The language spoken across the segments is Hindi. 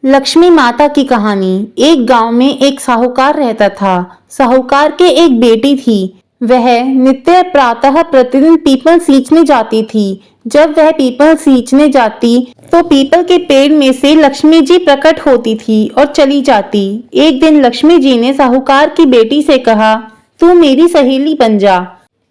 लक्ष्मी माता की कहानी। एक गांव में एक साहूकार रहता था। साहूकार के एक बेटी थी। वह नित्य प्रातः प्रतिदिन पीपल सींचने जाती थी। जब वह पीपल सींचने जाती तो पीपल के पेड़ में से लक्ष्मी जी प्रकट होती थी और चली जाती। एक दिन लक्ष्मी जी ने साहूकार की बेटी से कहा, तू मेरी सहेली बन जा।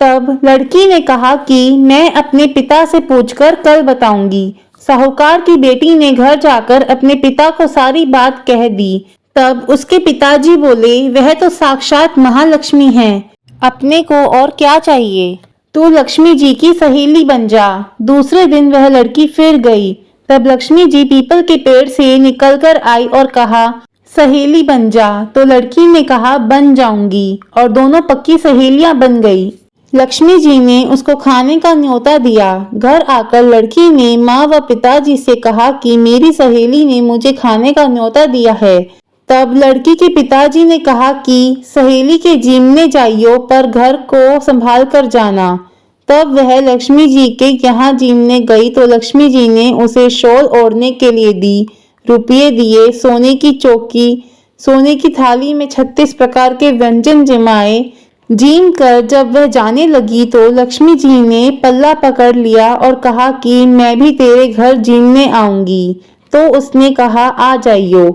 तब लड़की ने कहा कि मैं अपने पिता से पूछकर कल बताऊंगी। साहूकार की बेटी ने घर जाकर अपने पिता को सारी बात कह दी। तब उसके पिताजी बोले, वह तो साक्षात महालक्ष्मी है, अपने को और क्या चाहिए। तू लक्ष्मी जी की सहेली बन जा। दूसरे दिन वह लड़की फिर गई। तब लक्ष्मी जी पीपल के पेड़ से निकलकर आई और कहा, सहेली बन जा। तो लड़की ने कहा, बन जाऊंगी, और दोनों पक्की सहेलियां बन गई। लक्ष्मी जी ने उसको खाने का न्योता दिया। घर आकर लड़की ने माँ व पिताजी से कहा कि मेरी सहेली ने मुझे खाने का न्योता दिया है। तब लड़की के पिताजी ने कहा कि सहेली के जीमने जाइयो, पर घर को संभाल कर जाना। तब वह लक्ष्मी जी के यहाँ जीमने गई तो लक्ष्मी जी ने उसे शॉल ओढ़ने के लिए दी, रुपये दिए, सोने की चौकी, सोने की थाली में 36 प्रकार के व्यंजन जमाए। जीम कर जब वह जाने लगी तो लक्ष्मी जी ने पल्ला पकड़ लिया और कहा कि मैं भी तेरे घर जीमने आऊंगी। तो उसने कहा, आ जाइयो।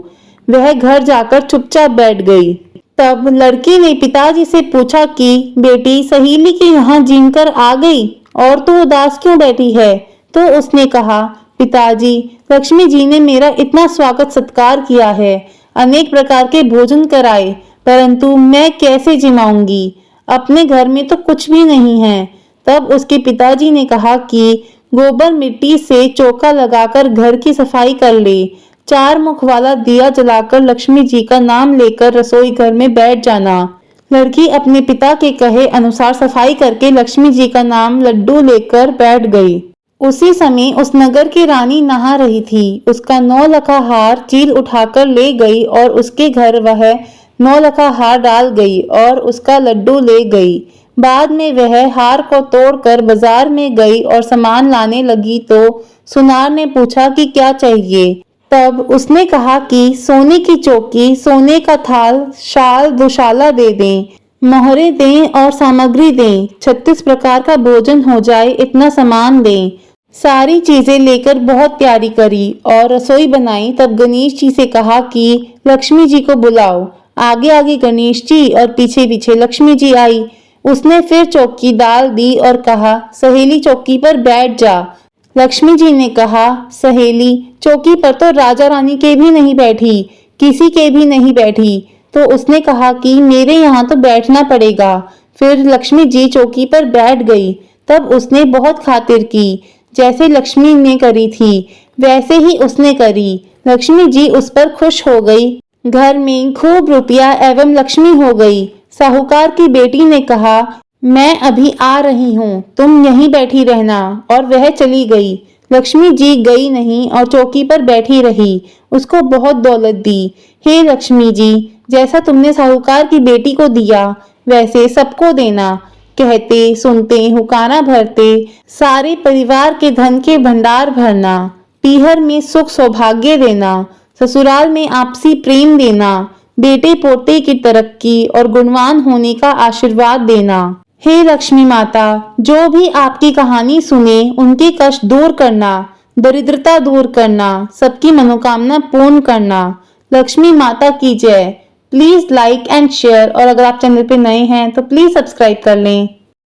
वह घर जाकर चुपचाप बैठ गई। तब लड़की ने पिताजी से पूछा कि बेटी, सहेली के यहाँ जीम कर आ गई और तू उदास क्यों बैठी है। तो उसने कहा, पिताजी, लक्ष्मी जी ने मेरा इतना स्वागत सत्कार किया है, अनेक प्रकार के भोजन कराए, परंतु मैं कैसे जिमाऊंगी, अपने घर में तो कुछ भी नहीं है। तब उसके पिताजी ने कहा कि गोबर मिट्टी से चौका लगाकर घर की सफाई कर ले, 4 मुख वाला दिया जलाकर लक्ष्मी जी का नाम लेकर रसोई घर में बैठ जाना। लड़की अपने पिता के कहे अनुसार सफाई करके लक्ष्मी जी का नाम लड्डू लेकर बैठ गई। उसी समय उस नगर की रानी नहा रही थी। उसका 9 लखा हार चील उठाकर ले गई और उसके घर वह 9 लखा हार डाल गई और उसका लड्डू ले गई। बाद में वह हार को तोड़कर बाजार में गई और सामान लाने लगी तो सुनार ने पूछा कि क्या चाहिए। तब उसने कहा कि सोने की चौकी, सोने का थाल, शाल, दुशाला दे दें, मोहरे दें और सामग्री दें, 36 प्रकार का भोजन हो जाए, इतना सामान दें। सारी चीजें लेकर बहुत प्यारी करी और रसोई बनाई। तब गणेश जी से कहा कि लक्ष्मी जी को बुलाओ। आगे आगे गणेश जी और पीछे पीछे लक्ष्मी जी आई। उसने फिर चौकी डाल दी और कहा, सहेली चौकी पर बैठ जा। लक्ष्मी जी ने कहा, सहेली चौकी पर तो राजा रानी के भी नहीं बैठी, किसी के भी नहीं बैठी। तो उसने कहा कि मेरे यहाँ तो बैठना पड़ेगा। फिर लक्ष्मी जी चौकी पर बैठ गई। तब उसने बहुत खातिर की, जैसे लक्ष्मी ने करी थी वैसे ही उसने करी। लक्ष्मी जी उस पर खुश हो गई। घर में खूब रुपया एवं लक्ष्मी हो गई। साहूकार की बेटी ने कहा, मैं अभी आ रही हूँ, तुम यहीं बैठी रहना, और वह चली गई। लक्ष्मी जी गई नहीं और चौकी पर बैठी रही। उसको बहुत दौलत दी। हे लक्ष्मी जी, जैसा तुमने साहूकार की बेटी को दिया वैसे सबको देना। कहते सुनते हुकाना भरते, सारे परिवार के धन के भंडार भरना। पीहर में सुख सौभाग्य देना, ससुराल में आपसी प्रेम देना, बेटे पोते की तरक्की और गुणवान होने का आशीर्वाद देना। हे लक्ष्मी माता, जो भी आपकी कहानी सुने उनके कष्ट दूर करना, दरिद्रता दूर करना, सबकी मनोकामना पूर्ण करना। लक्ष्मी माता की जय। प्लीज लाइक एंड शेयर, और अगर आप चैनल पे नए हैं तो प्लीज सब्सक्राइब कर लें।